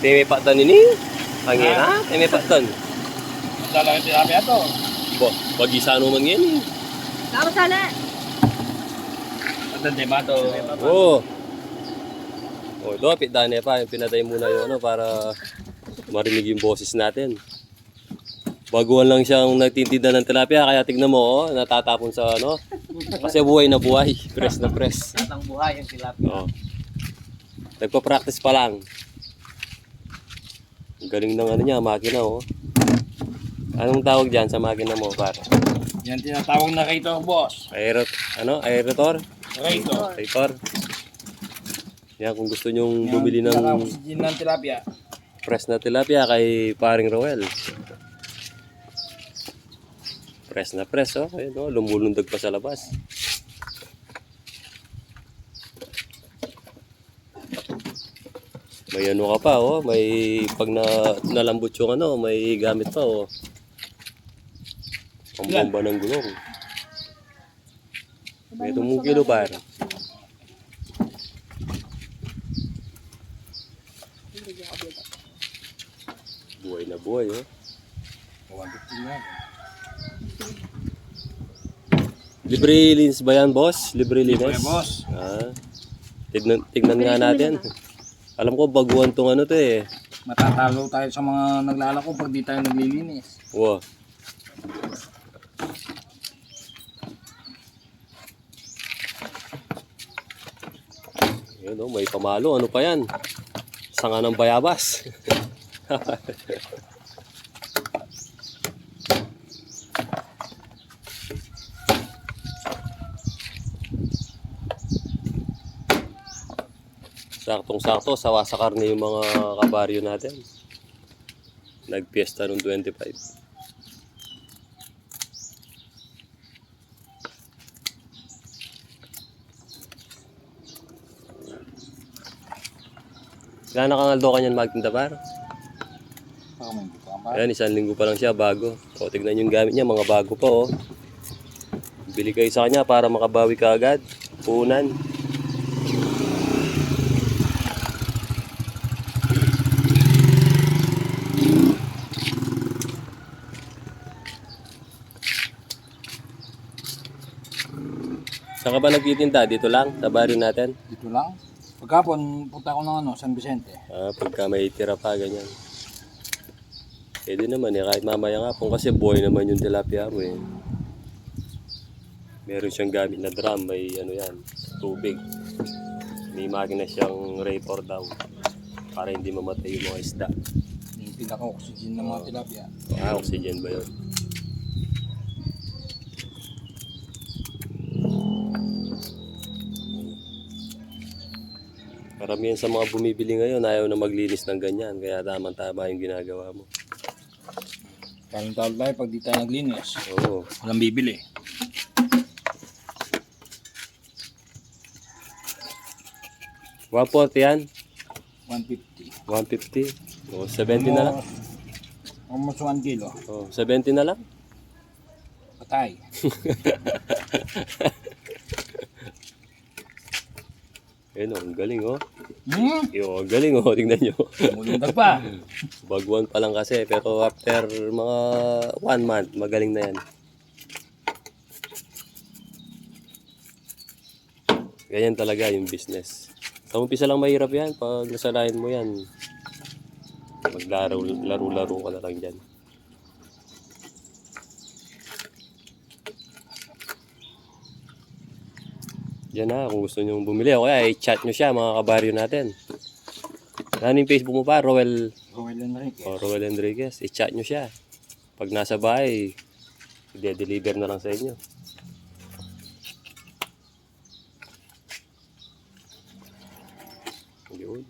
Teme patan ini. Angina, teme patan. Dalang tilapia to. Bo, pag-isa no man yan. Tama sana. Patan de bato. Oh. Oh, ito, pitane pa. Pinatay muna yung ano para marinig yung boses natin. Baguhan lang siyang nagtitinda ng tilapia, kaya tignan mo, oh, natatapon sa ano. Kasi buhay na buhay. Press na press. Tatang buhay ang tilapia. Oh. Nagpa-practice pa lang. Ang galing ng ano niya, makina, oh. Anong tawag dyan sa makina mo, par? Yan tinatawag na Rator, boss. Aerator? Rator. Aerator. Yan, kung gusto nyong Yan, bumili ng pinaka-oxygen ng tilapia. press na tilapia kay paring Roel. Press na press, oh. Ayun, oh, lumulundag pa sa labas. May ano ka pa, oh. May pag nalambot yung ano, may gamit pa, oh. Ang bomba ng gulong. May itong kilo par. Buhay na buhay, oh. 150 na. Libre lines ba yan, boss? Libre lines? Libre, boss. Ah. Tignan nga natin. Alam ko baguhan tong ano to eh. Matatalo tayo sa mga naglalako pag di tayo naglilinis. Wow. Yun, oh, may pamalo. Ano pa yan? Sanga ng bayabas. Saktong-sakto, sawa sa karne yung mga kabaryo natin. Nagpiesta noong 25. Gano'n kangaldo ka niyan magtinda par? Ayan, 1 linggo pa lang siya bago. O, tignan yung gamit niya, mga bago pa oh. Bili kayo sa kanya para makabawi ka agad. Punan. Saan ka ba nagtitinda? Dito lang? Sa baryo natin? Dito lang. Pagkapon, punta ko ng San Vicente. Ah, pagka may tira pa, ganyan. Pwede naman eh, kahit mamaya nga po kasi buhay naman yung tilapia mo eh. Meron siyang gamit na drum, may ano yan, tubig. May makina siyang Rator daw para hindi mamatay yung mga isda. Yung pinaka-oxygen ng mga tilapia. Ah, oxygen ba yun? Karamihan sa mga bumibili ngayon ayaw na maglinis ng ganyan, kaya tama-tama yung ginagawa mo. Talong-talo tayo pag di tayo naglinis. Oo. Walang bibili. $140 yan? 150. 150? O, 70 na lang? Almost 1 kilo. O, 70 na lang? Patay. Ayun o, ang galing o. Hmm? Yo, ang galing o, tingnan nyo. Mulundag pa. Baguan pa lang kasi, pero after mga 1 month, magaling na yan. Ganyan talaga yung business. Sa umpisa lang mahirap yan, pag nasalayan mo yan, maglaro-laro ka na lang dyan. Yan na, kung gusto nyo bumili o kaya i-chat nyo siya mga kabaryo natin. Ano yung Facebook mo pa? Roel Enriquez. o Roel Enriquez. I-chat nyo siya. Pag nasa bahay, i-deliver na lang sa inyo. Yun.